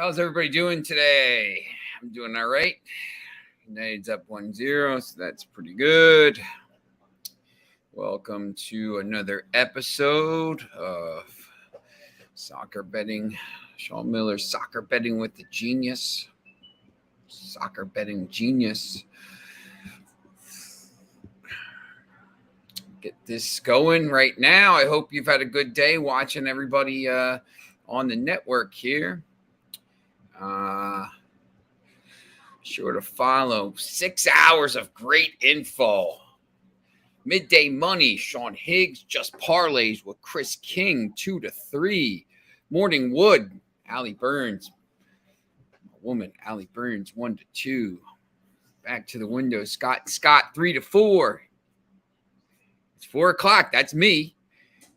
How's everybody doing today? I'm doing all right. United's up 1-0, so that's pretty good. Welcome to another episode of Soccer Betting. Sean Miller, Soccer Betting with the Genius. Soccer Betting Genius. Get this going right now. I hope you've had a good day watching everybody on the network here. Sure to follow. 6 hours of great info. Midday Money, Sean Higgs, Just Parlays with Chris King, 2-3. Morning Wood, Allie Burns. Woman, Allie Burns, 1-2. Back to the window, Scott, 3-4. It's 4 o'clock. That's me.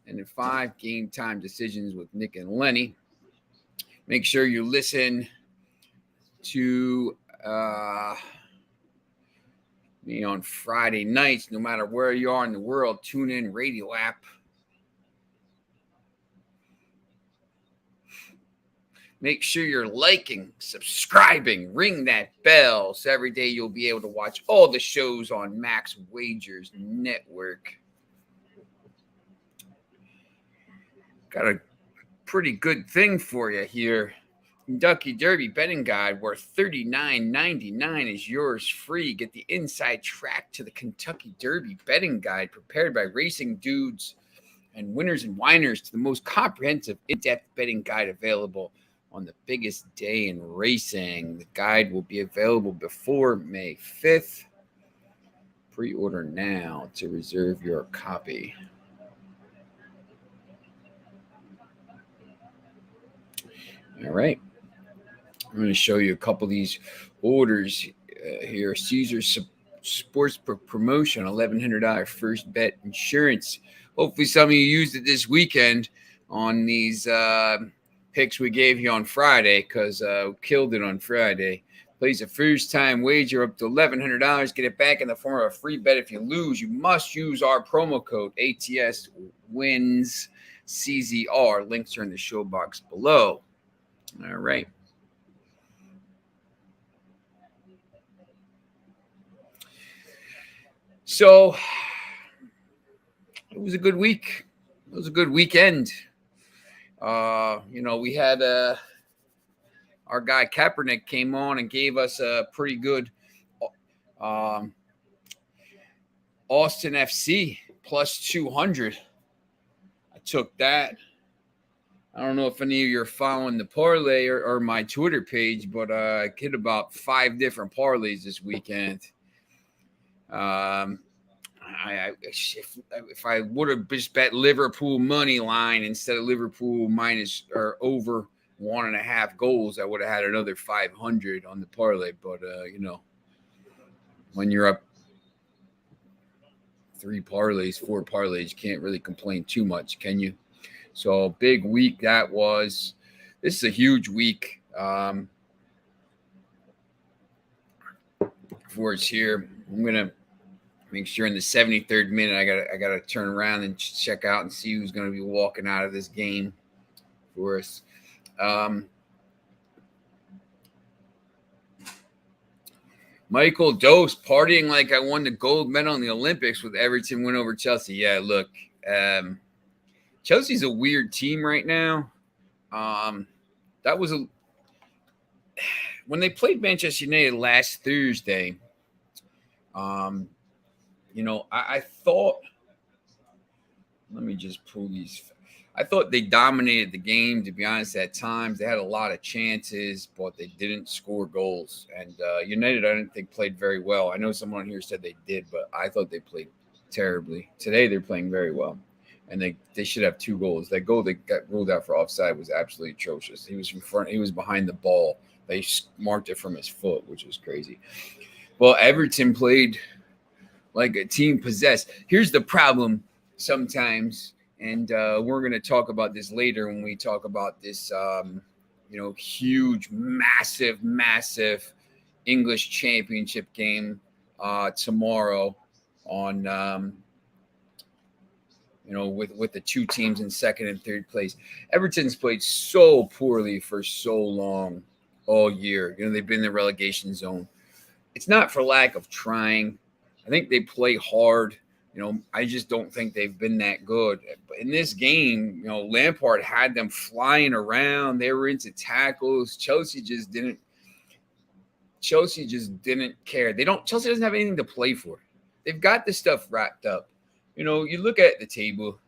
And then 5 game time decisions with Nick and Lenny. Make sure you listen to me on Friday nights, no matter where you are in the world. Tune in radio app. Make sure you're liking, subscribing, ring that bell, so every day you'll be able to watch all the shows on Max Wagers Network. Got a pretty good thing for you here. Kentucky Derby betting guide worth $39.99 is yours free. Get the inside track to the Kentucky Derby betting guide prepared by Racing Dudes and Winners and Whiners to the most comprehensive, in-depth betting guide available on the biggest day in racing. The guide will be available before May 5th. Pre-order now to reserve your copy. All right. I'm going to show you a couple of these orders here. Caesars Sportsbook promotion, $1,100 first bet insurance. Hopefully some of you used it this weekend on these picks we gave you on Friday, because we killed it on Friday. Place a first-time wager up to $1,100. Get it back in the form of a free bet. If you lose, you must use our promo code ATS wins CZR. Links are in the show box below. All right. So it was a good week. It was a good weekend. We had our guy Kaepernick came on and gave us a pretty good Austin FC plus 200. I took that. I don't know if any of you are following the parlay or my Twitter page, but I hit about 5 different parlays this weekend. If I would have just bet Liverpool money line instead of Liverpool minus or over 1.5 goals, I would have had another 500 on the parlay. But when you're up 4 parlays, you can't really complain too much, can you? So big week that was. This is a huge week for us here. I'm gonna make sure in the 73rd minute I gotta turn around and check out and see who's gonna be walking out of this game for us. Michael Dose partying like I won the gold medal in the Olympics with Everton win over Chelsea. Yeah, look, Chelsea's a weird team right now. That was when they played Manchester United last Thursday. I thought, let me just pull these. I thought they dominated the game, to be honest, at times. They had a lot of chances, but they didn't score goals. And United, I didn't think, played very well. I know someone here said they did, but I thought they played terribly. Today, they're playing very well. And they should have 2 goals. That goal that got ruled out for offside was absolutely atrocious. He was in front. He was behind the ball. They marked it from his foot, which was crazy. Well, Everton played like a team possessed. Here's the problem sometimes, and we're going to talk about this later when we talk about this, huge, massive English championship game tomorrow on with the 2 teams in second and third place. Everton's played so poorly for so long. all year. They've been in the relegation zone. It's not for lack of trying. I think they play hard. I just don't think they've been that good. But in this game, Lampard had them flying around. They were into tackles. Chelsea just didn't care. Chelsea doesn't have anything to play for. They've got this stuff wrapped up. You look at the table.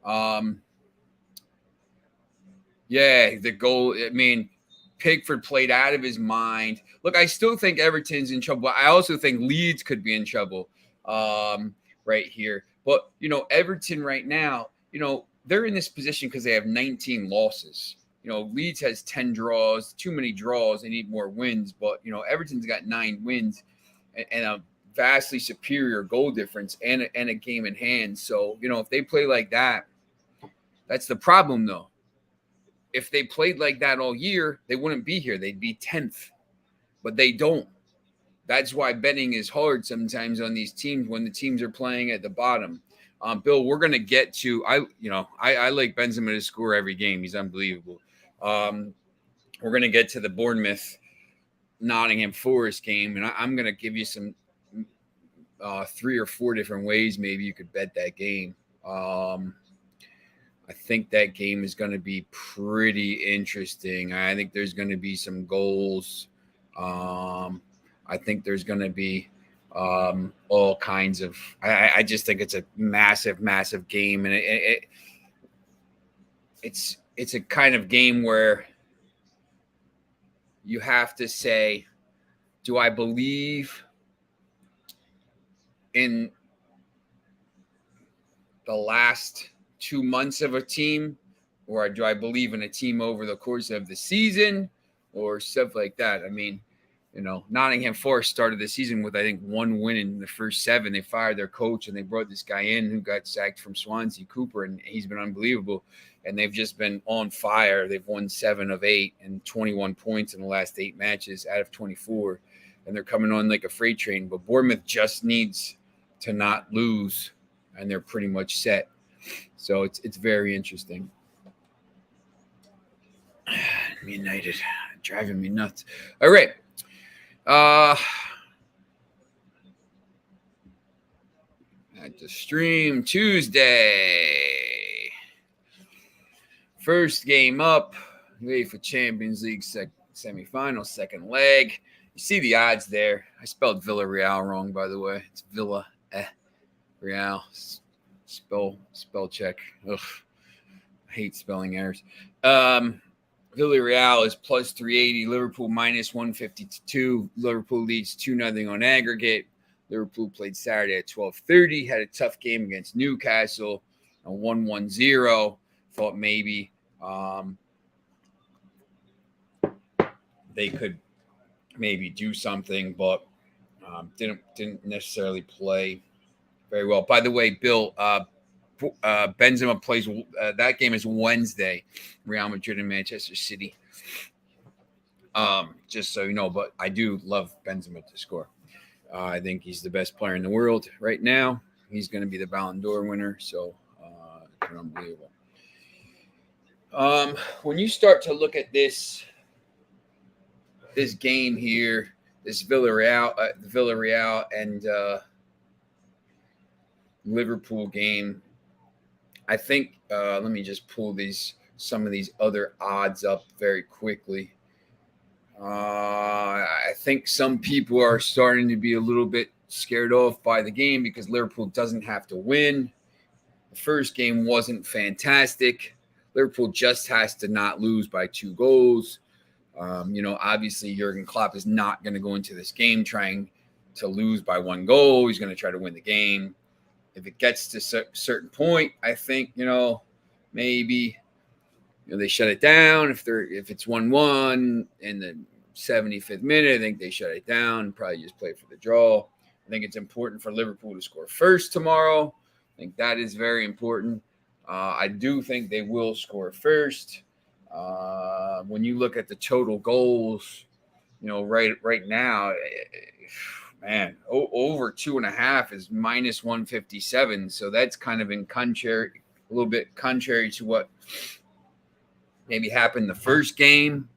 The goal. I mean, Pickford played out of his mind. Look, I still think Everton's in trouble. I also think Leeds could be in trouble right here. But, Everton right now, they're in this position because they have 19 losses. Leeds has 10 draws, too many draws. They need more wins. But, Everton's got 9 wins and a vastly superior goal difference and a game in hand. So, if they play like that, that's the problem, though. If they played like that all year, they wouldn't be here. They'd be 10th, but they don't. That's why betting is hard sometimes on these teams when the teams are playing at the bottom. Bill, we're going to get to I like Benzema to score every game. He's unbelievable. We're going to get to the Bournemouth Nottingham Forest game, and I'm going to give you some 3 or 4 different ways maybe you could bet that game. I think that game is going to be pretty interesting. I think there's going to be some goals. I think there's going to be all kinds of. I just think it's a massive, massive game, and it's a kind of game where you have to say, do I believe in the last 2 months of a team, or do I believe in a team over the course of the season, or stuff like that? I mean, Nottingham Forest started the season with, I think, 1 win in the first 7. They fired their coach and they brought this guy in who got sacked from Swansea, Cooper, and he's been unbelievable. And they've just been on fire. They've won 7 of 8 and 21 points in the last 8 matches out of 24. And they're coming on like a freight train. But Bournemouth just needs to not lose, and they're pretty much set. So it's very interesting. United driving me nuts. All right. At the stream Tuesday. First game up. UEFA Champions League semifinal, second leg. You see the odds there. I spelled Villarreal wrong, by the way. It's Villa Real. Spell check. Ugh. I hate spelling errors. Villarreal is plus 380. Liverpool minus 152. Liverpool leads 2-0 on aggregate. Liverpool played Saturday at 12:30. Had a tough game against Newcastle. A 1-1-0. Thought maybe they could maybe do something, but didn't necessarily play very well. By the way, Bill, Benzema plays. That game is Wednesday. Real Madrid and Manchester City. Just so you know, but I do love Benzema to score. I think he's the best player in the world right now. He's going to be the Ballon d'Or winner. So it's unbelievable. When you start to look at this game here, this Villarreal and Liverpool game, I think let me just pull some of these other odds up very quickly. I think some people are starting to be a little bit scared off by the game because Liverpool doesn't have to win. The first game wasn't fantastic. Liverpool just has to not lose by 2 goals. Obviously Jurgen Klopp is not going to go into this game trying to lose by 1 goal. He's going to try to win the game. If it gets to a certain point, I think, maybe they shut it down. If it's 1-1 in the 75th minute, I think they shut it down. Probably just play for the draw. I think it's important for Liverpool to score first tomorrow. I think that is very important. I do think they will score first. When you look at the total goals, right now, man, over 2.5 is minus 157. So that's kind of a little bit contrary to what maybe happened the first game.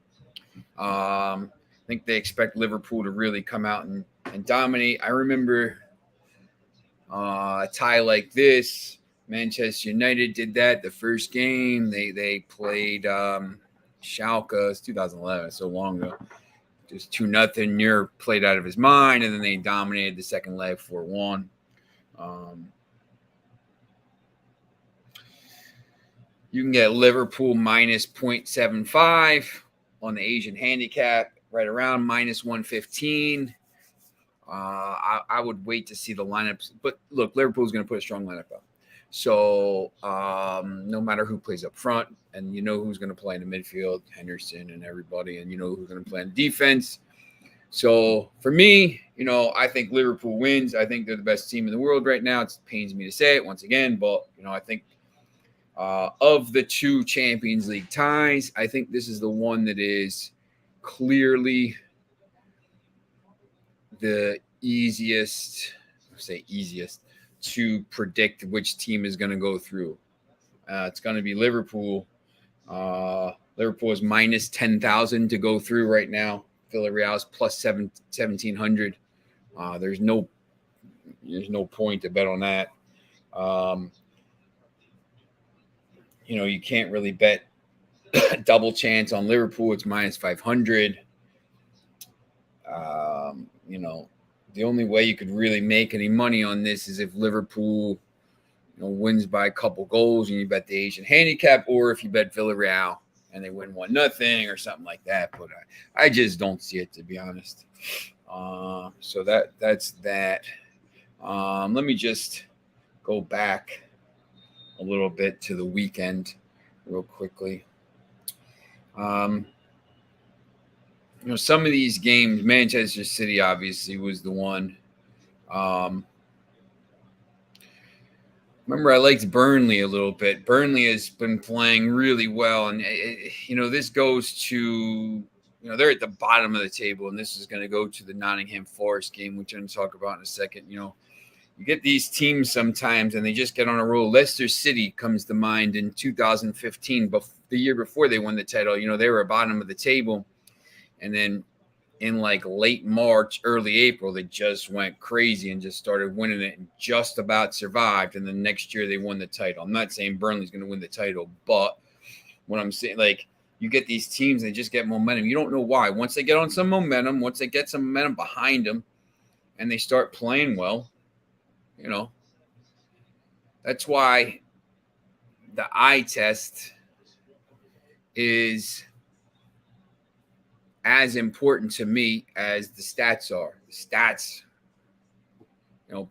I think they expect Liverpool to really come out and dominate. I remember a tie like this. Manchester United did that the first game. They played Schalke. It's 2011, so long ago. Just 2-0. Neuer played out of his mind, and then they dominated the second leg 4-1. You can get Liverpool minus 0.75 on the Asian handicap, right around minus 115. I would wait to see the lineups. But look, Liverpool's going to put a strong lineup up. So no matter who plays up front, and you know who's going to play in the midfield, Henderson and everybody, and you know who's going to play in defense. So for me, I think Liverpool wins. I think they're the best team in the world right now. It pains me to say it once again, but I think of the two Champions League ties, I think this is the one that is clearly the easiest to predict which team is going to go through. It's going to be Liverpool. Liverpool is minus 10,000 to go through right now. Villarreal is plus 1,700. There's no point to bet on that. You can't really bet double chance on Liverpool. It's minus 500. The only way you could really make any money on this is if Liverpool, wins by a couple goals and you bet the Asian handicap, or if you bet Villarreal and they win 1-0 or something like that. But I just don't see it, to be honest. So that's that. Let me just go back a little bit to the weekend real quickly. Some of these games, Manchester City obviously was the one. Remember, I liked Burnley a little bit. Burnley has been playing really well. And, this goes to, they're at the bottom of the table. And this is going to go to the Nottingham Forest game, which I'm going to talk about in a second. You get these teams sometimes and they just get on a roll. Leicester City comes to mind in 2015, the year before they won the title. They were at the bottom of the table. And then in like late March, early April, they just went crazy and just started winning it and just about survived. And then next year they won the title. I'm not saying Burnley's going to win the title, but what I'm saying, you get these teams, they just get momentum. You don't know why. Once they get on some momentum, once they get some momentum behind them and they start playing well, that's why the eye test is as important to me as the stats are. The stats,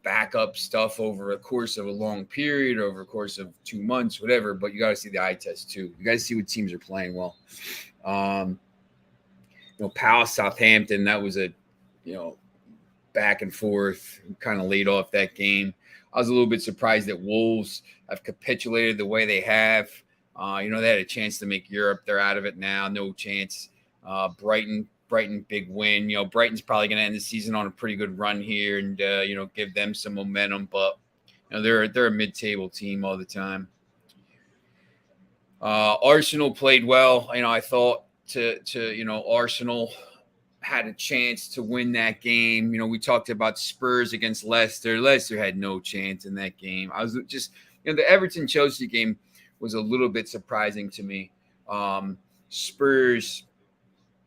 back up stuff over a course of a long period, over a course of 2 months, whatever. But you got to see the eye test too. You got to see what teams are playing well. Palace, Southampton, that was a, back and forth. Kind of laid off that game. I was a little bit surprised that Wolves have capitulated the way they have. They had a chance to make Europe. They're out of it now. No chance. Brighton, big win. Brighton's probably going to end the season on a pretty good run here and, give them some momentum. But, they're a mid-table team all the time. Arsenal played well. I thought Arsenal had a chance to win that game. We talked about Spurs against Leicester. Leicester had no chance in that game. I was just, the Everton-Chelsea game was a little bit surprising to me. Spurs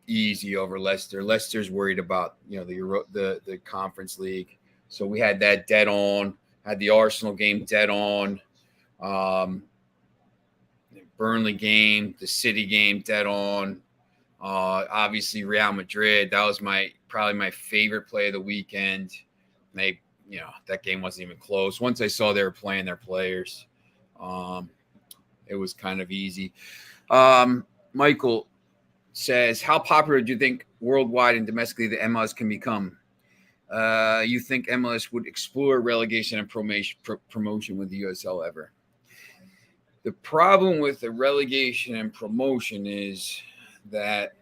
easy over Leicester. Leicester's worried about the Conference League, so we had that dead on. Had the Arsenal game dead on. Burnley game, the City game dead on. Obviously Real Madrid. That was probably my favorite play of the weekend. They, that game wasn't even close. Once I saw they were playing their players, it was kind of easy. Michael says, how popular do you think worldwide and domestically the MLS can become? You think MLS would explore relegation and promotion with the USL ever? The problem with the relegation and promotion is that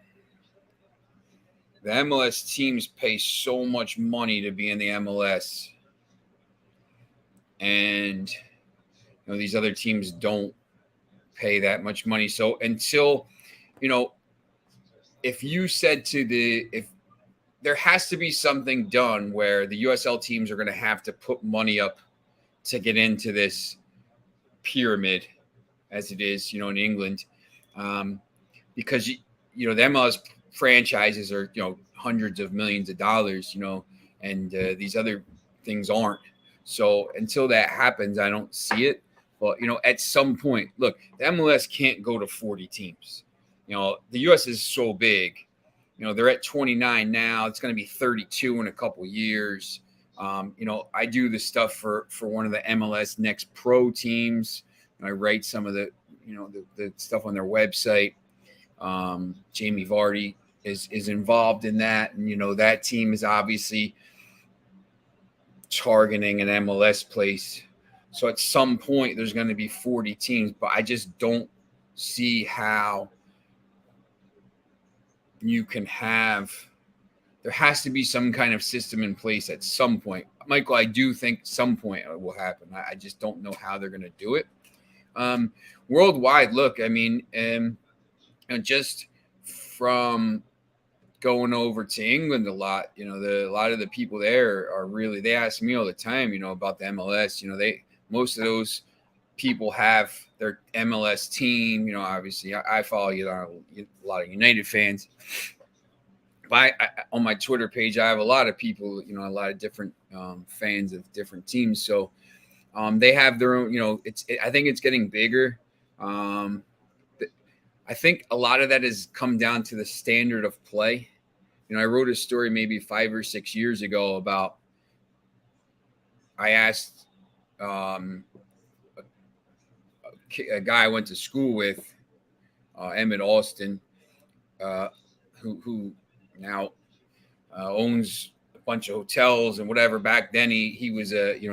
the MLS teams pay so much money to be in the MLS. And these other teams don't pay that much money. So until, if you said if there has to be something done where the USL teams are going to have to put money up to get into this pyramid, as it is, in England, because the MLS franchises are hundreds of millions of dollars, and these other things aren't. So until that happens, I don't see it. But at some point, look, the MLS can't go to 40 teams. The US is so big. They're at 29 now. It's going to be 32 in a couple years. I do the stuff for one of the MLS Next Pro teams. I write some of the the stuff on their website. Jamie Vardy is involved in that, and that team is obviously targeting an MLS place. So at some point there's going to be 40 teams, but I just don't see how you can have. There has to be some kind of system in place at some point. Michael, I do think some point it will happen. I just don't know how they're going to do it. Worldwide, look, I mean, just from going over to England a lot, a lot of the people there are really, they ask me all the time, about the MLS. Most of those people have their MLS team. Obviously, I follow a lot of United fans. But on my Twitter page, I have a lot of people, a lot of different fans of different teams. So they have their own, I think it's getting bigger. I think a lot of that has come down to the standard of play. I wrote a story maybe 5 or 6 years ago about, I asked a guy I went to school with, Emmett Austin, who now owns a bunch of hotels and whatever. Back then, he was he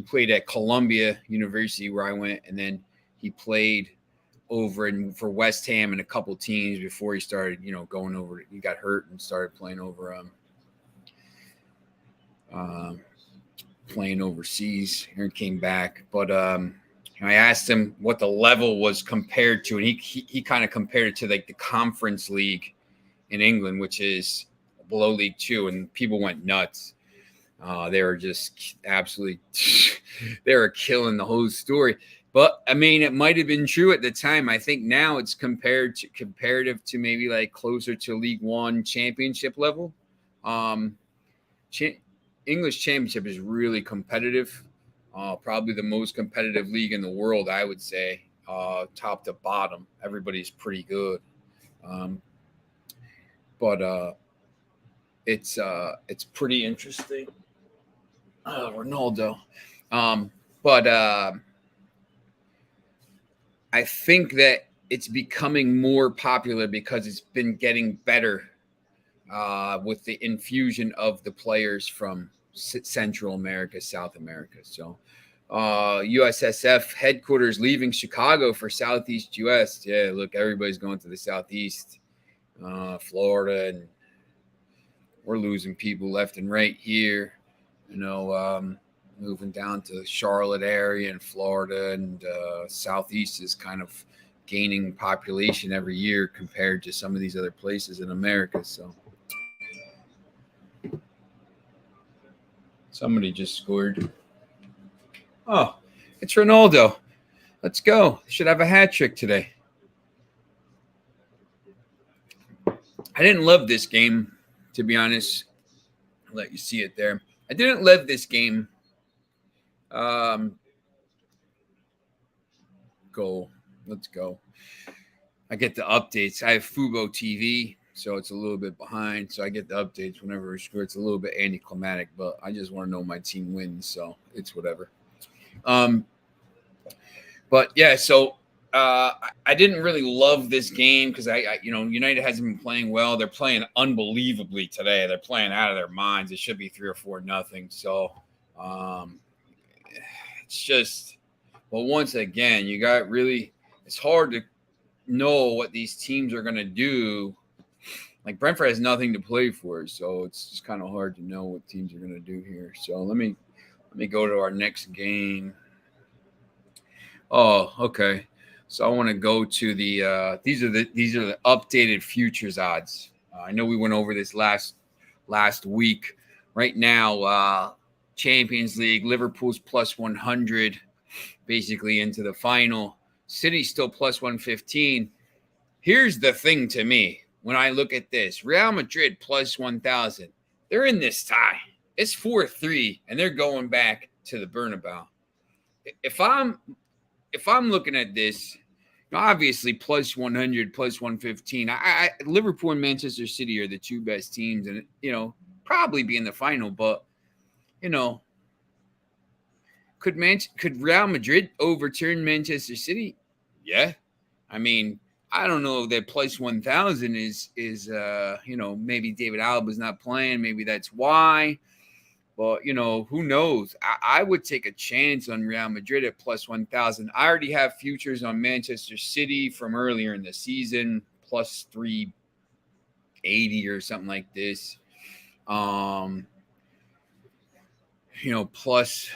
played at Columbia University where I went, and then he played over for West Ham and a couple teams before he started, going over. He got hurt and started playing over, playing overseas and came back. But I asked him what the level was compared to, and he kind of compared it to like the Conference League in England, which is below League Two, and people went nuts. They were just absolutely, they were killing the whole story. But I mean, it might have been true at the time. I think now it's comparative to maybe like closer to League One championship level. English Championship is really competitive. Probably the most competitive league in the world, I would say, top to bottom. Everybody's pretty good. But it's pretty interesting. Ronaldo. But I think that it's becoming more popular because it's been getting better with the infusion of the players from Central America, South America. So USSF headquarters leaving Chicago for Southeast US. Yeah, look, everybody's going to the Southeast, Florida, and we're losing people left and right here. Moving down to the Charlotte area in Florida, and Southeast is kind of gaining population every year compared to some of these other places in America. So somebody just scored. Oh, it's Ronaldo. Let's go. Should have a hat trick today. I didn't love this game, to be honest. I'll let you see it there. I didn't love this game. Goal. Let's go. I get the updates. I have Fubo TV, so it's a little bit behind. So I get the updates whenever we score. It's a little bit anticlimactic, but I just want to know my team wins, so it's whatever. But yeah, so I didn't really love this game because United hasn't been playing well. They're playing unbelievably today. They're playing out of their minds. It should be 3 or 4-0. So it's just, well, once again, it's hard to know what these teams are going to do. Like Brentford has nothing to play for, so it's just kind of hard to know what teams are going to do here. So let me go to our next game. Oh, okay. So I want to go to the these are the updated futures odds. I know we went over this last week. Right now, Champions League, Liverpool's plus 100, basically into the final. City's still plus 115. Here's the thing to me when I look at this: Real Madrid plus 1,000. They're in this tie. It's 4-3, and they're going back to the Bernabeu. If I'm looking at this, obviously plus 100, plus 115. Liverpool and Manchester City are the two best teams, and probably be in the final. But could Real Madrid overturn Manchester City? Yeah, I mean, I don't know if that plus 1,000 is maybe David Alba's not playing, maybe that's why. But, who knows? I would take a chance on Real Madrid at plus 1,000. I already have futures on Manchester City from earlier in the season, plus 380 or something like this. Plus,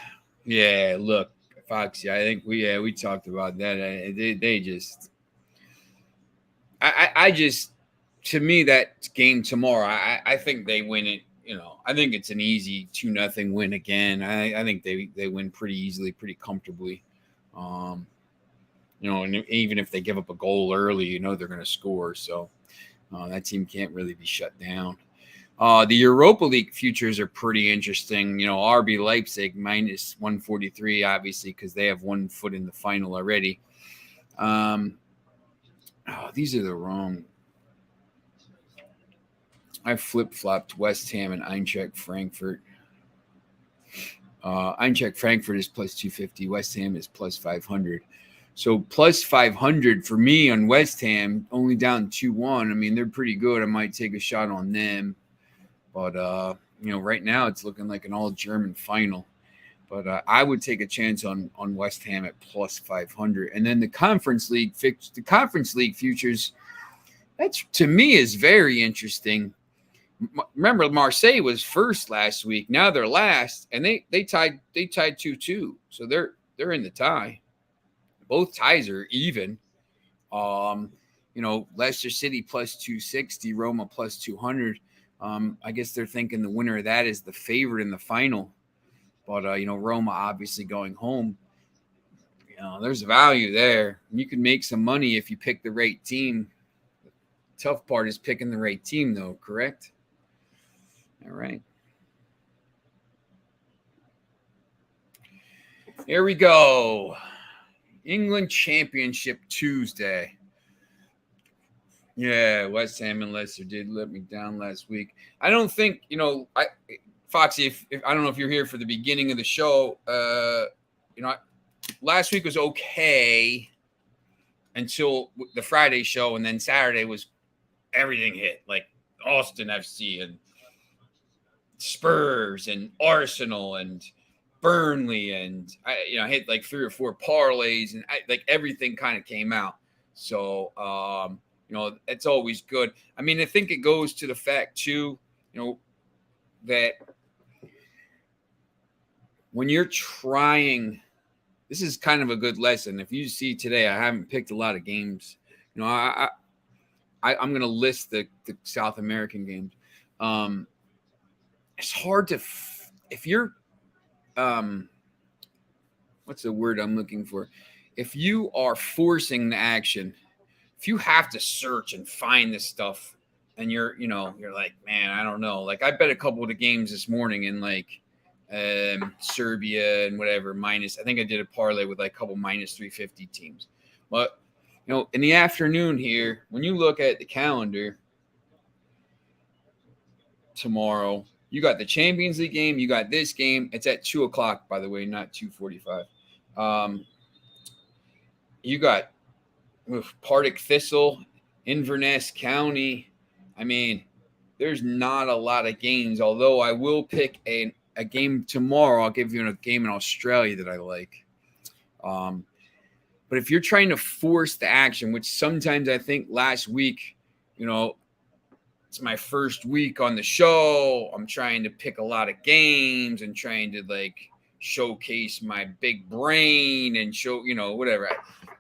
yeah, look, Foxy, I think we talked about that. They just, I just, to me, that game tomorrow, I think they win it. I think it's an easy 2-0 win again. I think they win pretty easily, pretty comfortably. And even if they give up a goal early, they're going to score. So that team can't really be shut down. The Europa League futures are pretty interesting. RB Leipzig minus 143, obviously, because they have 1 foot in the final already. These are the wrong. I flip-flopped West Ham and Eintracht Frankfurt. Eintracht Frankfurt is plus 250. West Ham is plus 500. So plus 500 for me on West Ham, only down 2-1. I mean, they're pretty good. I might take a shot on them. But, right now it's looking like an all-German final. But I would take a chance on West Ham at plus 500. And then the Conference League futures, that to me is very interesting. Remember, Marseille was first last week. Now they're last, and they tied 2-2. So they're in the tie. Both ties are even. Leicester City plus 260, Roma plus 200. I guess they're thinking the winner of that is the favorite in the final. But Roma obviously going home. There's value there. You can make some money if you pick the right team. The tough part is picking the right team, though. Correct? All right. Here we go. England Championship Tuesday. Yeah, West Ham and Leicester did let me down last week. I don't think, Foxy, if I don't know if you're here for the beginning of the show, last week was okay until the Friday show, and then Saturday was everything hit, like Austin FC and Spurs and Arsenal and Burnley, and I hit like 3 or 4 parlays, and everything kind of came out. So it's always good. I mean, I think it goes to the fact too, that when you're trying, this is kind of a good lesson. If you see today, I haven't picked a lot of games. I'm going to list the South American games. It's hard to, if you're, what's the word I'm looking for? If you are forcing the action, if you have to search and find this stuff, and you're like, man, I don't know. Like I bet a couple of the games this morning in Serbia and whatever minus. I think I did a parlay with like a couple minus 350 teams. But in the afternoon here, when you look at the calendar tomorrow, you got the Champions League game. You got this game. It's at 2:00, by the way, not 2:45. You got Partick Thistle, Inverness County. I mean, there's not a lot of games, although I will pick a game tomorrow. I'll give you a game in Australia that I like. But if you're trying to force the action, which sometimes I think last week, it's my first week on the show. I'm trying to pick a lot of games and trying to showcase my big brain and show, whatever.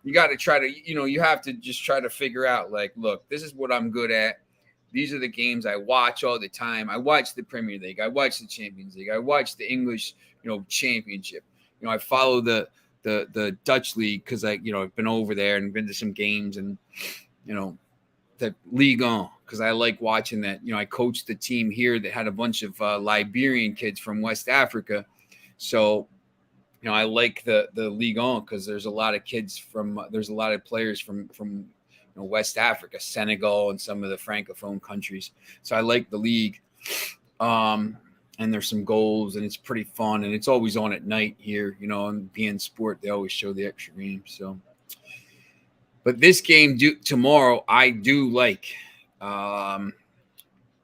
You got to try to, you have to just try to figure out, like, look, this is what I'm good at. These are the games I watch all the time. I watch the Premier League. I watch the Champions League. I watch the English, Championship. I follow the Dutch league because I've been over there and been to some games, and the Ligue 1 because I like watching that. I coached the team here that had a bunch of Liberian kids from West Africa, so I like the Ligue 1 because there's a lot of players from West Africa, Senegal, and some of the Francophone countries. So I like the league. And there's some goals, and it's pretty fun, and it's always on at night here, and being sport, they always show the extra game. So, but this game tomorrow, I do like. And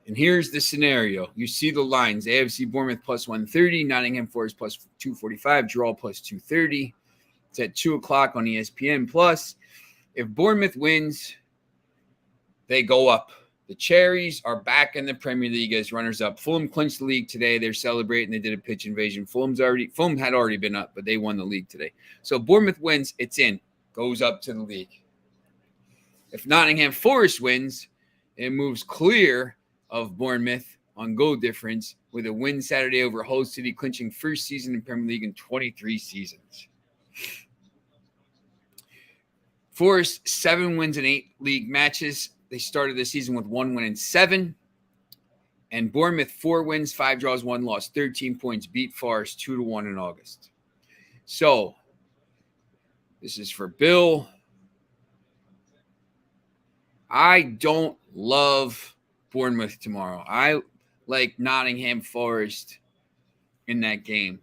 here's the scenario. You see the lines. AFC Bournemouth plus 130, Nottingham Forest plus 245, draw plus 230. It's at 2 o'clock on ESPN+. If Bournemouth wins, they go up. The Cherries are back in the Premier League as runners-up. Fulham clinched the league today. They're celebrating. They did a pitch invasion. Fulham had already been up, but they won the league today. So Bournemouth wins, it's in. Goes up to the league. If Nottingham Forest wins, it moves clear of Bournemouth on goal difference with a win Saturday over Hull City, clinching first season in Premier League in 23 seasons. Forest, 7 wins in 8 league matches. They started the season with 1 win and 7. And Bournemouth, 4 wins, 5 draws, 1 loss, 13 points, beat Forest 2-1 in August. So, this is for Bill. I don't love Bournemouth tomorrow. I like Nottingham Forest in that game.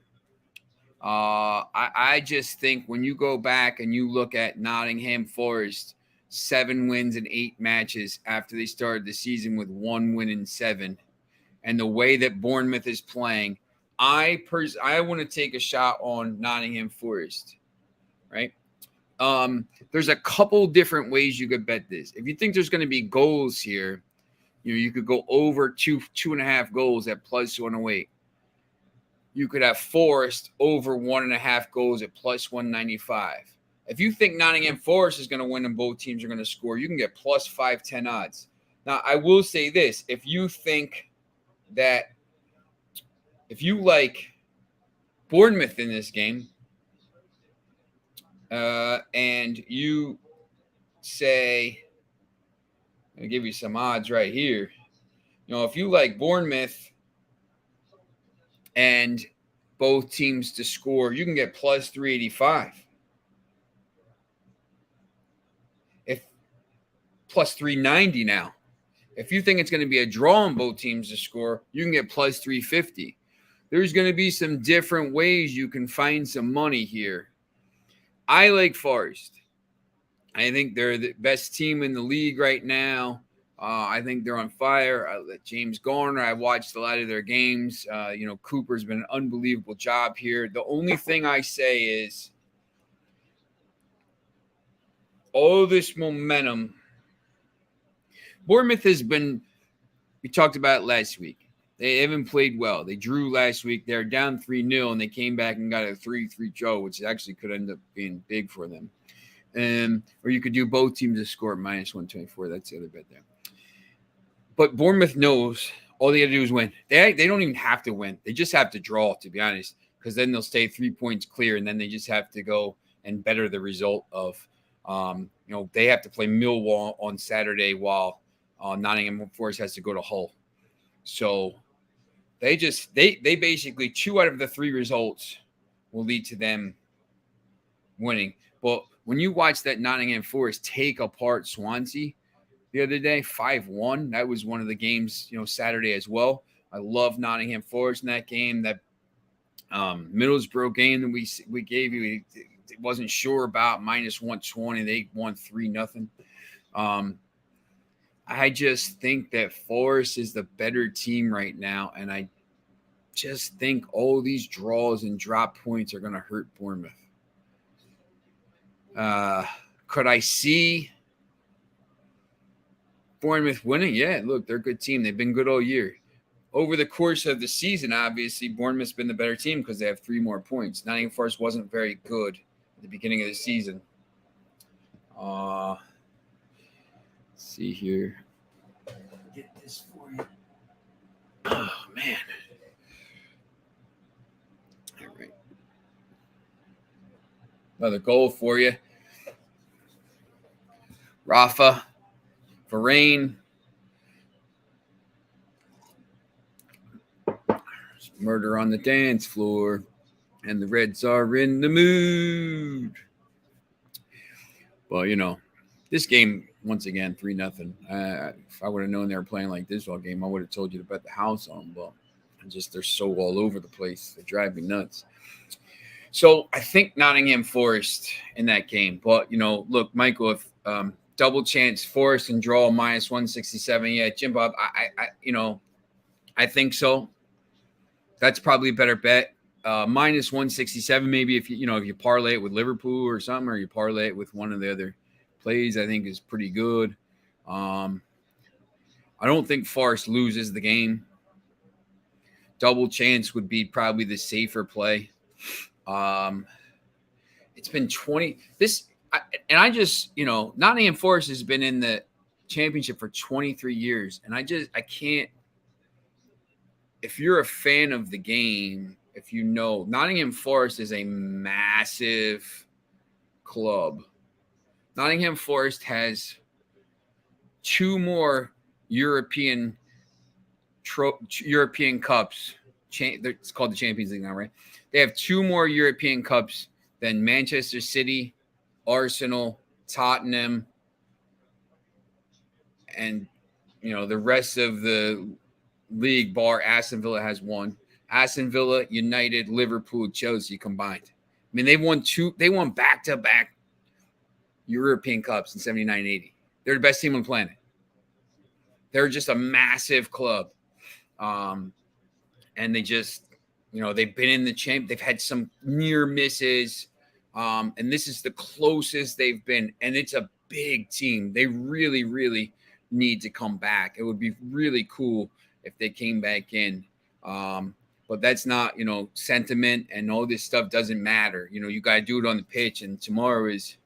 I just think when you go back and you look at Nottingham Forest, 7 wins in 8 matches after they started the season with 1 win and 7, and the way that Bournemouth is playing, I want to take a shot on Nottingham Forest, right? There's a couple different ways you could bet this. If you think there's going to be goals here, you could go over 2.5 goals at plus 108. You could have Forest over 1.5 goals at plus 195. If you think Nottingham Forest is going to win and both teams are going to score, you can get plus 510 odds. Now, I will say this. If you like Bournemouth in this game, and you say, I'll give you some odds right here. If you like Bournemouth and both teams to score, you can get plus 385. Plus 390 now. If you think it's going to be a draw on both teams to score, you can get plus 350. There's going to be some different ways you can find some money here. I like Forest. I think they're the best team in the league right now. I think they're on fire. James Garner, I watched a lot of their games. Cooper's been an unbelievable job here. The only thing I say is all this momentum. Bournemouth has been, we talked about it last week. They haven't played well. They drew last week. They're down 3-0, and they came back and got a 3-3 draw, which actually could end up being big for them. Or you could do both teams to score at minus 124. That's the other bet there. But Bournemouth knows all they got to do is win. They don't even have to win. They just have to draw, to be honest, because then they'll stay 3 points clear, and then they just have to go and better the result of, they have to play Millwall on Saturday while Nottingham Forest has to go to Hull. So they basically 2 out of the 3 results will lead to them winning. But when you watch that Nottingham Forest take apart Swansea the other day, 5-1, that was one of the games, Saturday as well. I love Nottingham Forest in that game. That Middlesbrough game that we gave you, it wasn't sure about, minus 120. They won 3-0. I just think that Forest is the better team right now, and I just think all these draws and drop points are going to hurt Bournemouth. Could I see Bournemouth winning? Yeah, look, they're a good team. They've been good all year. over the course of the season, obviously, Bournemouth's been the better team because they have 3 more points. Nottingham Forest wasn't very good at the beginning of the season. Let's see here. Get this for you. Oh, man. All right. Another goal for you. Rafa, Varane. Murder on the dance floor. And the Reds are in the mood. Well, you know, this game, once again, 3-0. If I would have known they were playing like this all game, I would have told you to bet the house on them. But they're so all over the place. They drive me nuts. So I think Nottingham Forest in that game. But, you know, look, Michael, if double chance Forest and draw -167, yeah, Jim Bob, I think so. That's probably a better bet. -167, maybe if you parlay it with Liverpool or something, or you parlay it with one of the other plays, I think is pretty good. I don't think Forest loses the game. Double chance would be probably the safer play. It's been 20. Nottingham Forest has been in the championship for 23 years, and I can't. If you're a fan of the game, if you know, Nottingham Forest is a massive club. Nottingham Forest has 2 more European Cups. It's called the Champions League now, right? They have 2 more European Cups than Manchester City, Arsenal, Tottenham, and the rest of the league bar Aston Villa has 1. Aston Villa, United, Liverpool, Chelsea combined. I mean, they won back-to-back European Cups in 79 80. They're the best team on the planet. They're just a massive club. And they just, they've been in the champ. They've had some near misses. And this is the closest they've been. And it's a big team. They really, really need to come back. It would be really cool if they came back in. But that's not, sentiment, and all this stuff doesn't matter. You got to do it on the pitch. And tomorrow is,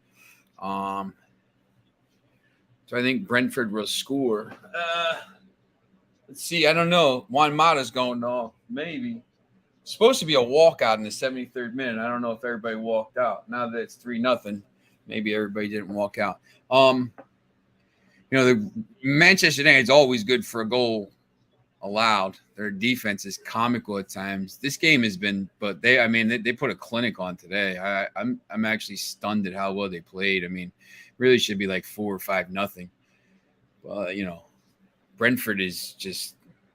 so I think Brentford will score. Let's see. I don't know. Juan Mata's going off. Maybe. It's supposed to be a walkout in the 73rd minute. I don't know if everybody walked out. Now that it's 3-0, maybe everybody didn't walk out. The Manchester United is always good for a goal allowed. Their defense is comical at times. This game has been, but they put a clinic on today. I'm actually stunned at how well they played. I mean, really should be like 4 or 5-0. But Brentford is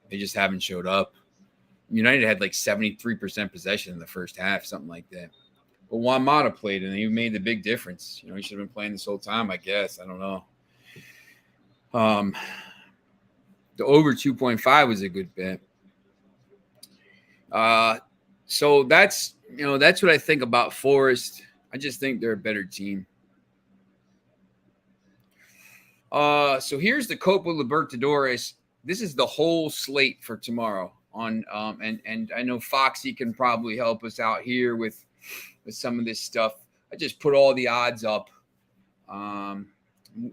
they just haven't showed up. United had like 73% possession in the first half, something like that. But Juan Mata played, and he made the big difference. He should have been playing this whole time, I guess. I don't know. The over 2.5 was a good bet. So that's what I think about Forest. I just think they're a better team. So here's the Copa Libertadores. This is the whole slate for tomorrow. And I know Foxy can probably help us out here with some of this stuff. I just put all the odds up.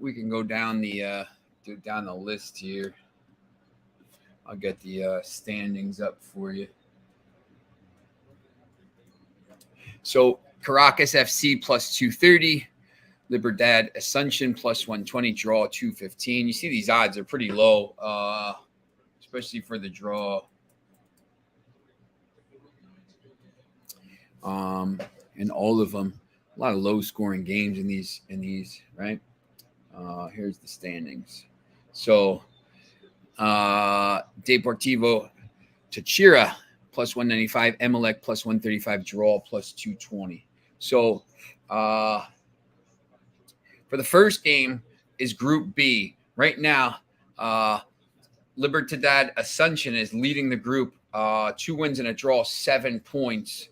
We can go down the list here. I'll get the standings up for you. So Caracas FC +230, Libertad Asuncion +120, draw 215. You see these odds are pretty low, especially for the draw. And all of them, a lot of low-scoring games in these, right? Here's the standings. So Deportivo Táchira +195, Emelec +135, draw +220. So for the first game is Group B. Right now, Libertad Asuncion is leading the group. 2 wins and a draw, 7 points.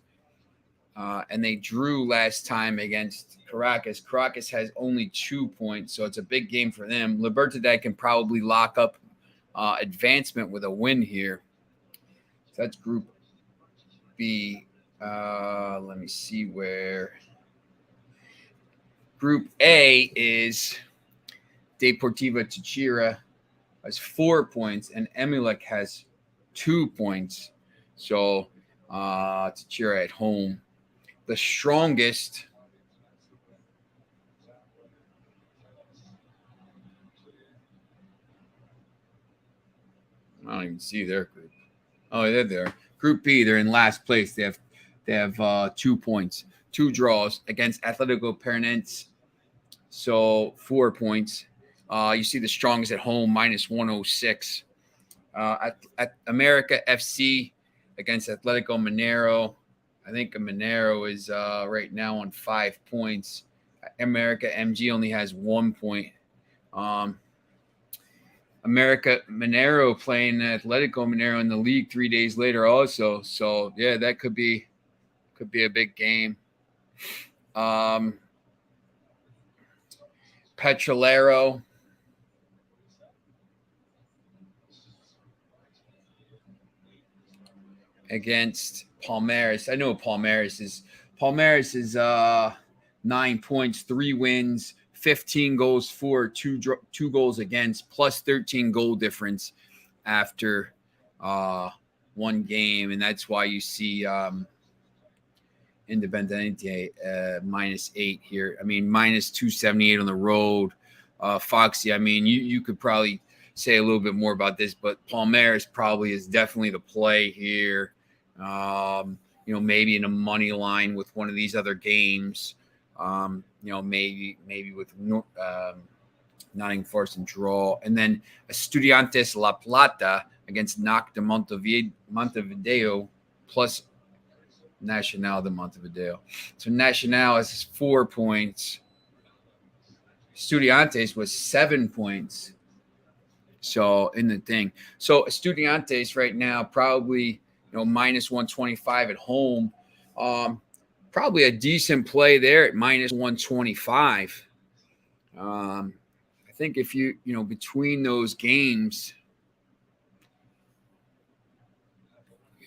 And they drew last time against Caracas. Caracas has only 2 points, so it's a big game for them. Libertad can probably lock up advancement with a win here. That's Group B. Let me see where. Group A is Deportiva Táchira has 4 points, and Emelec has 2 points. So Táchira at home. The strongest. I don't even see their group. Oh, they're there. Group B, they're in last place. They have 2 points, 2 draws against Atletico Paranaense. So 4 points. You see the strongest at home, minus 106. At America FC against Atletico Mineiro. I think Mineiro is right now on 5 points. America MG only has 1 point. America Mineiro playing Atletico Mineiro in the league 3 days later also. So, yeah, that could be a big game. Petrolero against Palmeiras. I know Palmeiras is 9 points, 3 wins, 15 goals for, 2 goals against, plus 13 goal difference after one game, and that's why you see Independiente -8 here. I mean, minus 278 on the road. Foxy, I mean, you could probably say a little bit more about this, but Palmeiras probably is definitely the play here. Maybe in a money line with one of these other games. Maybe with Nottingham Forest and draw. And then Estudiantes La Plata against NAC de Montevideo plus Nacional de Montevideo. So Nacional has 4 points. Estudiantes was 7 points. So in the thing. So Estudiantes right now probably minus 125 at home. Probably a decent play there at minus 125. I think if you between those games,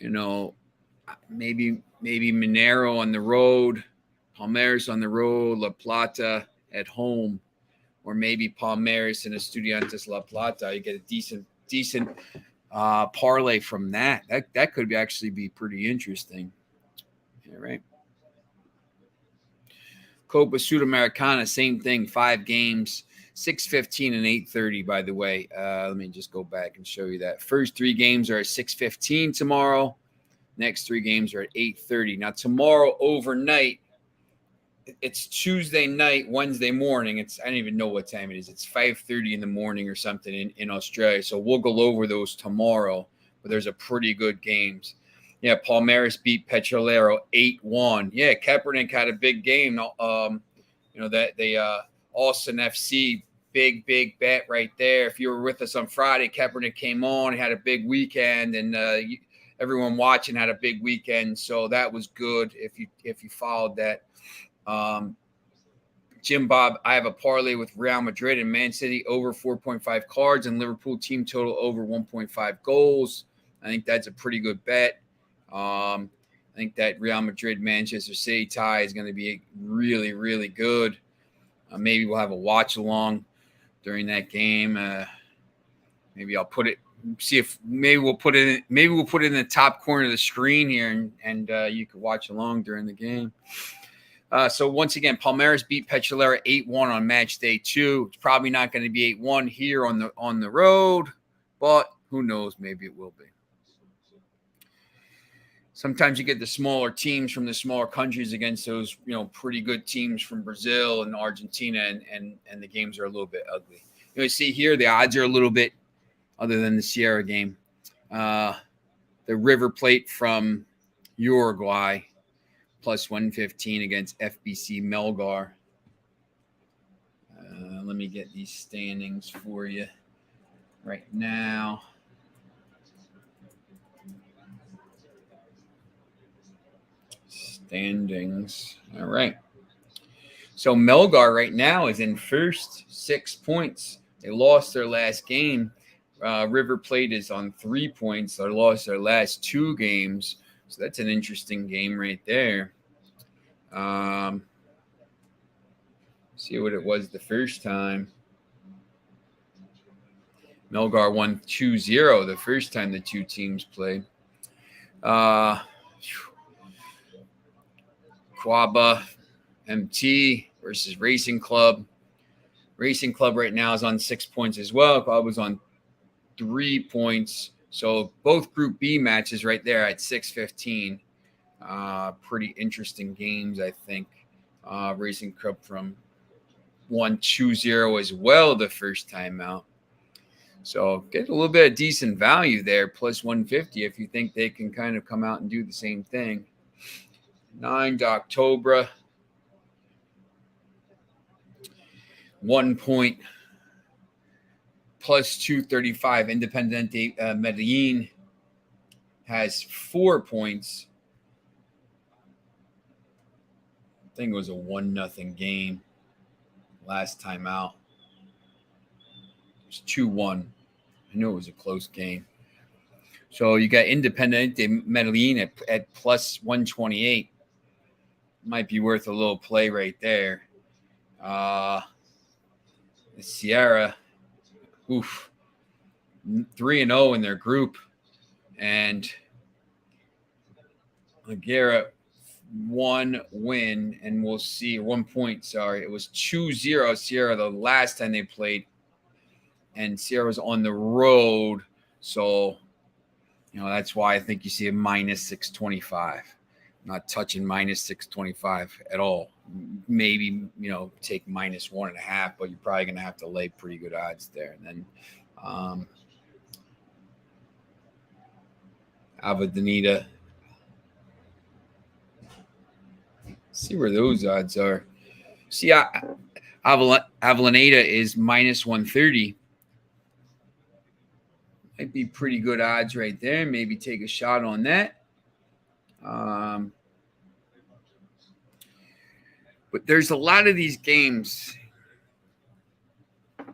maybe Mineiro on the road, Palmeiras on the road, La Plata at home, or maybe Palmeiras and Estudiantes La Plata. You get a decent parlay from that. That could actually be pretty interesting. All right. Copa Sudamericana, same thing, 5 games, 6:15 and 8:30, by the way. Let me just go back and show you that. First 3 games are at 6:15 tomorrow. Next 3 games are at 8:30. Now, tomorrow overnight, it's Tuesday night, Wednesday morning. I don't even know what time it is. It's 5:30 in the morning or something in Australia. So we'll go over those tomorrow, but there's a pretty good games. Yeah, Palmeiras beat Petrolero 8-1. Yeah, Kaepernick had a big game. That they Austin FC, big bet right there. If you were with us on Friday, Kaepernick came on, had a big weekend, and everyone watching had a big weekend. So that was good if you followed that. Jim Bob, I have a parlay with Real Madrid and Man City over 4.5 cards and Liverpool team total over 1.5 goals. I think that's a pretty good bet. I think that Real Madrid Manchester City tie is going to be really, really good. Maybe we'll have a watch along during that game. Maybe I'll put it. See if maybe we'll put it in the top corner of the screen here, and you can watch along during the game. So once again, Palmeiras beat Petrolera 8-1 on match day 2. It's probably not going to be 8-1 here on the road, but who knows? Maybe it will be. Sometimes you get the smaller teams from the smaller countries against those, pretty good teams from Brazil and Argentina, and the games are a little bit ugly. You see here, the odds are a little bit, other than the Sierra game. The River Plate from Uruguay, plus 115 against FBC Melgar. Let me get these standings for you right now. Standings. All right. So Melgar right now is in first, 6 points. They lost their last game. River Plate is on 3 points. They lost their last 2 games. So that's an interesting game right there. See what it was the first time. Melgar won 2-0 the first time the two teams played. Quaba MT versus Racing Club. Racing Club right now is on 6 points as well. Quaba's on 3 points. So both Group B matches right there at 6:15. Pretty interesting games, I think. Racing Club won 2-0 as well the first time out. So get a little bit of decent value there, plus 150 if you think they can kind of come out and do the same thing. 9 October, 1 point, plus 235. Independiente Medellin has 4 points. I think it was a 1-0 game last time out. It was 2-1. I knew it was a close game. So you got Independiente Medellin at plus 128. Might be worth a little play right there. The Sierra, 3-0 in their group. And Aguera, 1 win, and we'll see. 1 point, sorry. It was 2-0 Sierra the last time they played. And Sierra's on the road. So, that's why I think you see a minus 625. Not touching minus 625 at all. Maybe, take minus 1.5, but you're probably going to have to lay pretty good odds there. And then Avellaneda. See where those odds are. See, Avellaneda is minus 130. Might be pretty good odds right there. Maybe take a shot on that. But there's a lot of these games. I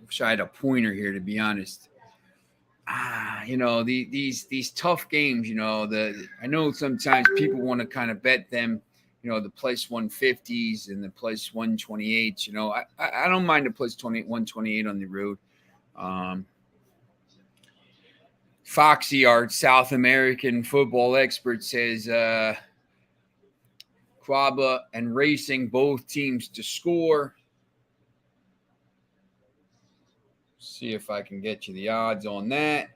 wish I had a pointer here, to be honest. These tough games. I know sometimes people want to kind of bet them. The plus 150s and the plus 128s. I don't mind the plus 128 on the road. Foxy, our South American football expert, says Quaba and Racing, both teams to score. See if I can get you the odds on that.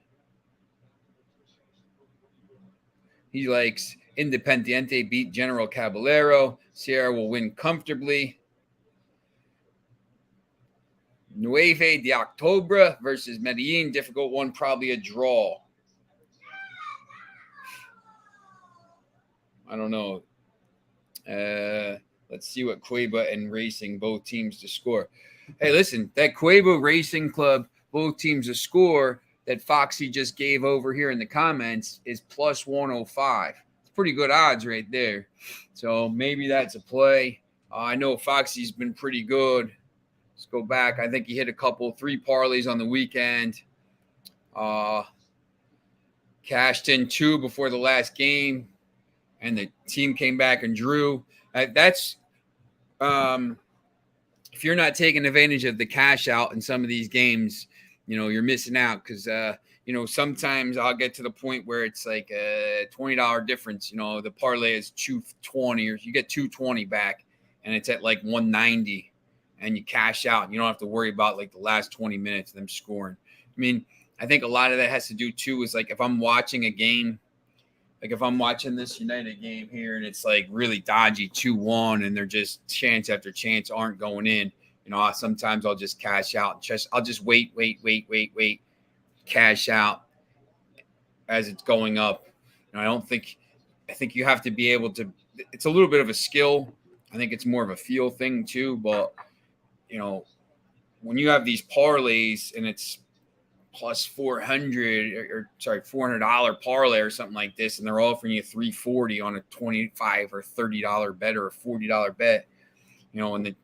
He likes Independiente beat General Caballero. Sierra will win comfortably. 9 de October versus Medellin. Difficult one, probably a draw. I don't know. Let's see what Cueva and Racing, both teams to score. Hey, listen, that Cueva Racing Club, both teams to score, that Foxy just gave over here in the comments is plus 105. It's pretty good odds right there. So maybe that's a play. I know Foxy's been pretty good. Let's go back. I think he hit 3 parlays on the weekend. Cashed in 2 before the last game, and the team came back and drew. That's if you're not taking advantage of the cash out in some of these games, you're missing out because sometimes I'll get to the point where it's like a $20 difference. The parlay is $220, or you get $220 back, and it's at like $190. And you cash out, and you don't have to worry about like the last 20 minutes of them scoring. I mean, I think a lot of that has to do too is like if I'm watching a game, like if I'm watching this United game here and it's like really dodgy 2-1 and they're just chance after chance aren't going in, sometimes I'll just cash out. I'll just wait, cash out as it's going up. I think you have to be able to, it's a little bit of a skill. I think it's more of a feel thing too, but when you have these parlays and it's plus 400 $400 parlay or something like this, and they're offering you $340 on a $25 or $30 bet or a $40 bet, and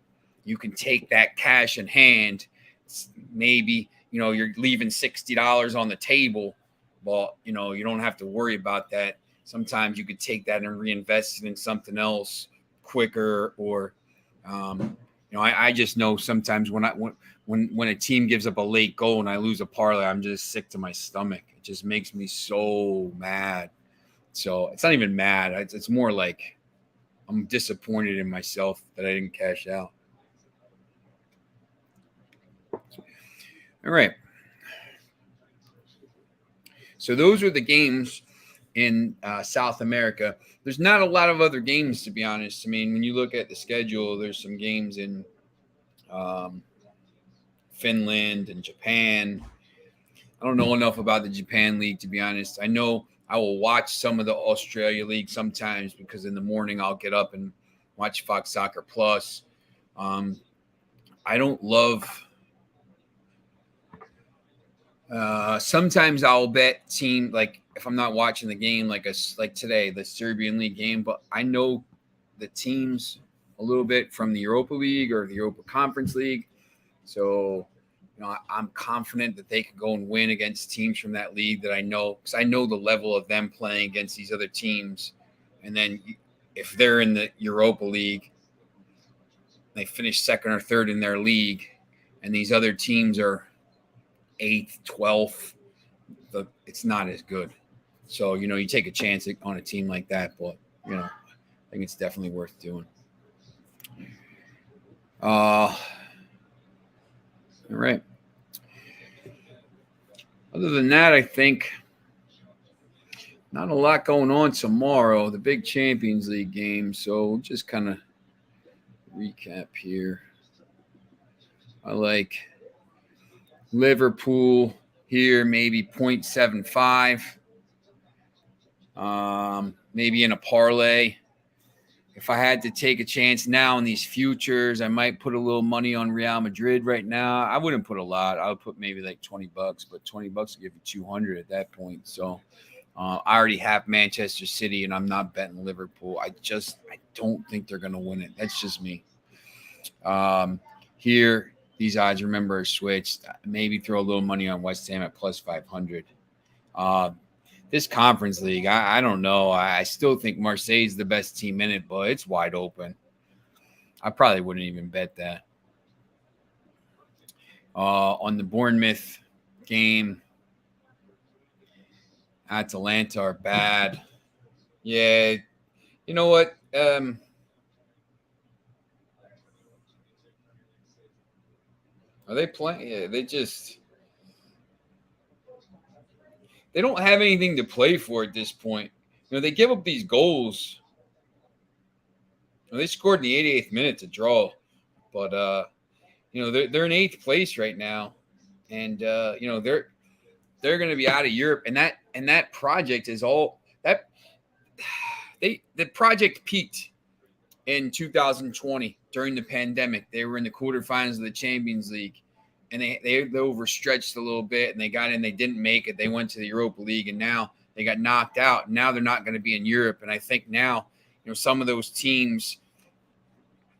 you can take that cash in hand. Maybe, you're leaving $60 on the table. Well, you don't have to worry about that. Sometimes you could take that and reinvest it in something else quicker, or I just know sometimes when a team gives up a late goal and I lose a parlay, I'm just sick to my stomach. It just makes me so mad. So it's not even mad. It's more like I'm disappointed in myself that I didn't cash out. All right. So those are the games in South America. There's not a lot of other games, to be honest. I mean, when you look at the schedule, there's some games in Finland and Japan. I don't know enough about the Japan League, to be honest. I know I will watch some of the Australia League sometimes because in the morning I'll get up and watch Fox Soccer Plus. I don't love. Sometimes I'll bet team, like if I'm not watching the game, like today, the Serbian League game, but I know the teams a little bit from the Europa League or the Europa Conference League. So, I'm confident that they could go and win against teams from that league that I know, because I know the level of them playing against these other teams. And then if they're in the Europa League, they finish second or third in their league, and these other teams are 8th, 12th, it's not as good. So, you take a chance on a team like that, but, I think it's definitely worth doing. All right. Other than that, I think not a lot going on tomorrow, the big Champions League game. So we'll just kind of recap here. I like Liverpool here, maybe 0.75. Maybe in a parlay. If I had to take a chance now in these futures, I might put a little money on Real Madrid right now. I wouldn't put a lot. I would put maybe like $20, but $20 will give you 200 at that point. So I already have Manchester City, and I'm not betting Liverpool. I don't think they're going to win it. That's just me. Here, these odds, remember, are switched. Maybe throw a little money on West Ham at plus 500. This Conference League, I don't know. I still think Marseille is the best team in it, but it's wide open. I probably wouldn't even bet that. On the Bournemouth game, Atalanta are bad. Yeah, you know what? Are they playing? Yeah, they don't have anything to play for at this point. They give up these goals. They scored in the 88th minute to draw, but they're in 8th place right now, and they're going to be out of Europe, and that project is all that the project peaked in 2020 during the pandemic. They were in the quarterfinals of the Champions League, and they overstretched a little bit, and they got in. They didn't make it. They went to the Europa League, and now they got knocked out. Now they're not going to be in Europe, and I think now some of those teams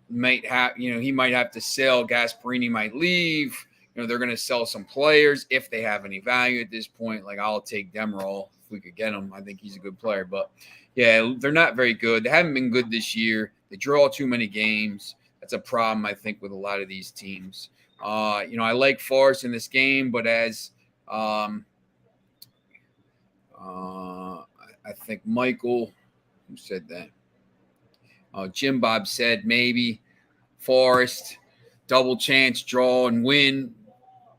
might have, he might have to sell. Gasparini might leave. They're going to sell some players if they have any value at this point. Like, I'll take Demirel if we could get him. I think he's a good player. But, yeah, they're not very good. They haven't been good this year. They draw too many games. That's a problem, I think, with a lot of these teams. I like Forest in this game, but as I think Michael, who said that? Jim Bob said maybe Forest, double chance, draw and win,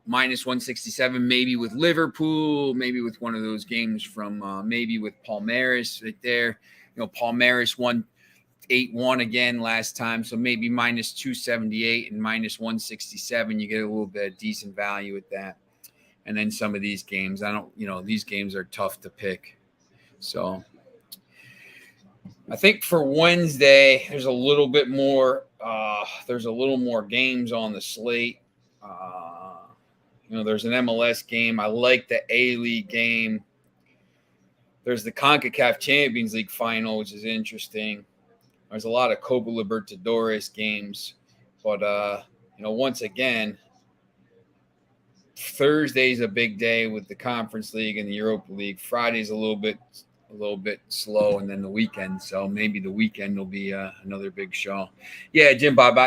minus 167, maybe with Liverpool, maybe with one of those games from maybe with Palmeiras right there. Palmeiras won 8-1 again last time, so maybe minus 278 and minus 167. You get a little bit of decent value with that. And then some of these games, these games are tough to pick. So I think for Wednesday, there's a little bit more. There's a little more games on the slate. There's an MLS game. I like the A-League game. There's the CONCACAF Champions League final, which is interesting. There's a lot of Copa Libertadores games. But, once again, Thursday's a big day with the Conference League and the Europa League. Friday's a little bit slow, and then the weekend. So maybe the weekend will be another big show. Yeah, Jim Bob,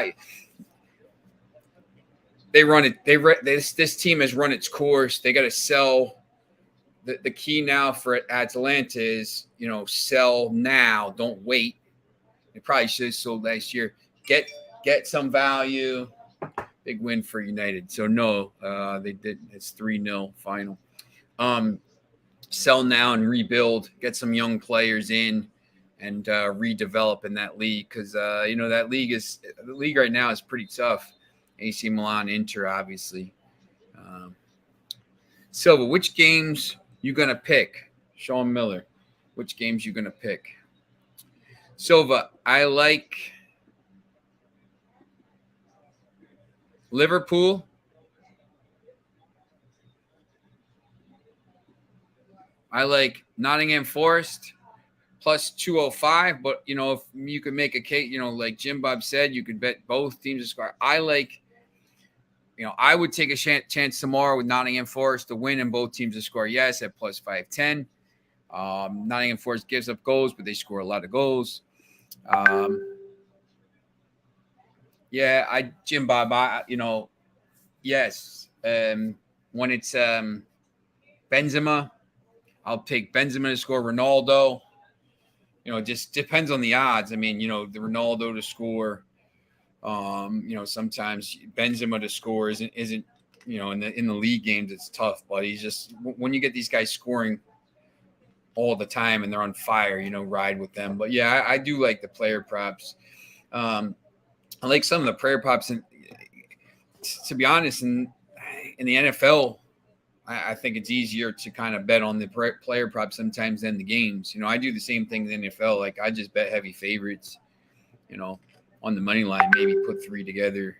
they run it. This team has run its course. They got to sell. The key now for Atalanta is, sell now. Don't wait. They probably should have sold last year. Get some value. Big win for United. So no, they did. It's 3-0 final. Sell now and rebuild. Get some young players in, and redevelop in that league, because that league right now is pretty tough. AC Milan, Inter, obviously. Silva, which games you gonna pick? Sean Miller, which games you gonna pick? Silva, I like Liverpool. I like Nottingham Forest plus 205. But, if you could make a case, like Jim Bob said, you could bet both teams to score. I like, I would take a chance tomorrow with Nottingham Forest to win and both teams to score. Yes, at plus 510. Nottingham Forest gives up goals, but they score a lot of goals. Jim Bob, yes. When it's Benzema, I'll take Benzema to score. Ronaldo, it just depends on the odds. I mean, the Ronaldo to score. Sometimes Benzema to score isn't in the league games, it's tough. But he's just, when you get these guys scoring all the time and they're on fire, ride with them. But yeah, I do like the player props. I like some of the player props, and to be honest, in the NFL, I think it's easier to kind of bet on the player props sometimes than the games. I do the same thing in the NFL. Like, I just bet heavy favorites, on the money line, maybe put 3 together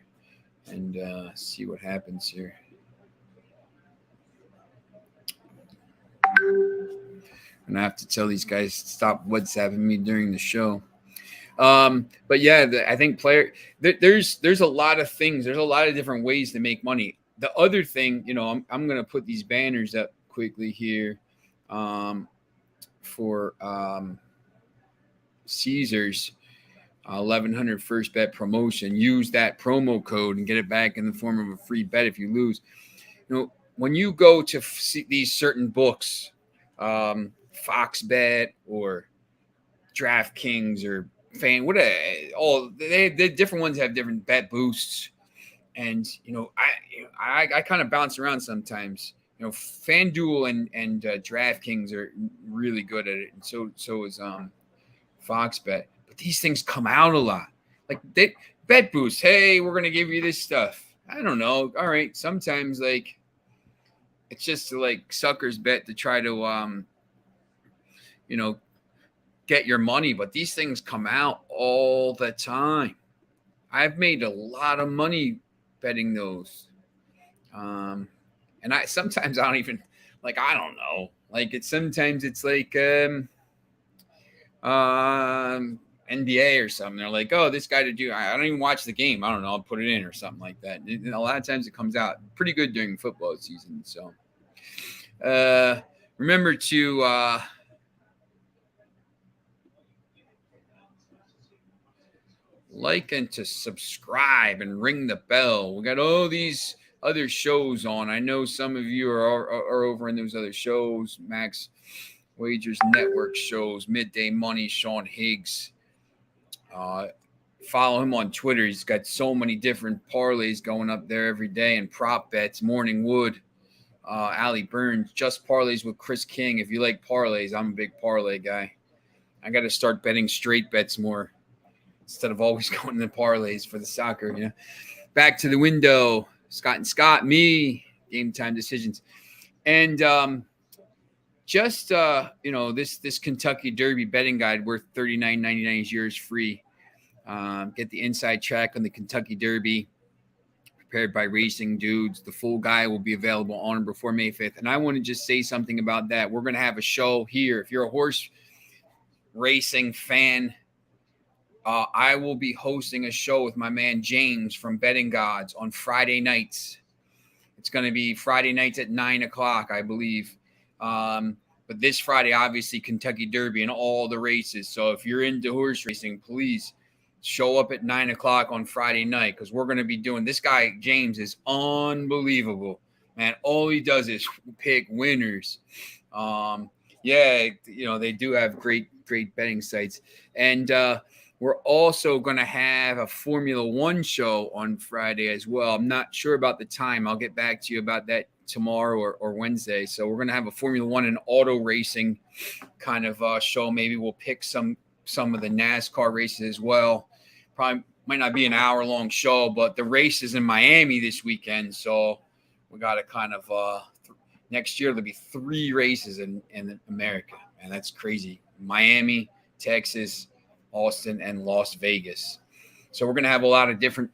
and see what happens here. And I have to tell these guys to stop WhatsApping me during the show. But yeah, I think there's a lot of things. There's a lot of different ways to make money. The other thing, I'm going to put these banners up quickly here for Caesars. 1100 first bet promotion. Use that promo code and get it back in the form of a free bet if you lose. When you go to these certain books, Fox Bet or DraftKings or the different ones have different bet boosts, and I kind of bounce around sometimes. FanDuel and DraftKings are really good at it, and so is Fox Bet. But these things come out a lot. Like, they bet boost. Hey, we're gonna give you this stuff. I don't know. All right. Sometimes, like, it's just like suckers bet to try to get your money. But these things come out all the time. I've made a lot of money betting those. And sometimes I don't even, like, I don't know. Like, sometimes it's like NBA or something. They're like, oh, this guy I don't even watch the game. I don't know. I'll put it in or something like that. And a lot of times it comes out pretty good during football season. So remember to like and to subscribe and ring the bell. We got all these other shows on. I know some of you are over in those other shows. Max Wagers Network shows, Midday Money, Sean Higgs. Follow him on Twitter. He's got so many different parlays going up there every day, and prop bets. Morning Wood, Ali Burns, Just Parlays with Chris King. If you like parlays, I'm a big parlay guy. I got to start betting straight bets more instead of always going to parlays for the soccer. Back to the window. Scott and Scott, me, Game Time Decisions, and this Kentucky Derby betting guide worth $39.99 is yours free. Get the inside track on the Kentucky Derby prepared by Racing Dudes. The full guide will be available on or before May 5th. And I want to just say something about that. We're going to have a show here. If you're a horse racing fan, I will be hosting a show with my man James from Betting Gods on Friday nights. It's going to be Friday nights at 9 o'clock, I believe. But this Friday, obviously, Kentucky Derby and all the races. So if you're into horse racing, please show up at 9 o'clock on Friday night, because we're going to be doing – this guy, James, is unbelievable, man. All he does is pick winners. Yeah, they do have great betting sites. And we're also going to have a Formula One show on Friday as well. I'm not sure about the time. I'll get back to you about that tomorrow or Wednesday. So we're going to have a Formula One and auto racing kind of show. Maybe we'll pick some of the NASCAR races as well. Probably might not be an hour-long show, but the race is in Miami this weekend. So we got to kind of next year there'll be 3 races in America, and that's crazy. Miami, Texas, Austin, and Las Vegas. So we're going to have a lot of different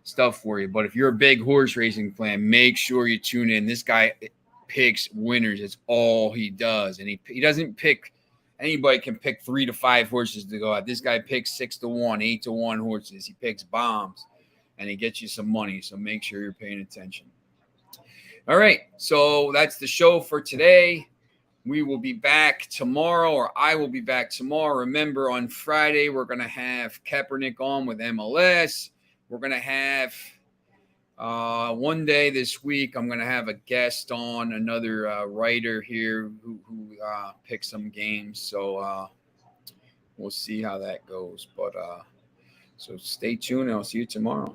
stuff for you. But if you're a big horse racing fan, make sure you tune in. This guy picks winners. It's all he does. And he doesn't pick – anybody can pick 3 to 5 horses to go out. This guy picks 6 to 1, 8 to 1 horses. He picks bombs, and he gets you some money. So make sure you're paying attention. All right, so that's the show for today. We will be back tomorrow, or I will be back tomorrow. Remember, on Friday, we're going to have Kaepernick on with MLS. We're going to have one day this week, I'm going to have a guest on, another writer here who picks some games. So we'll see how that goes. But so stay tuned, and I'll see you tomorrow.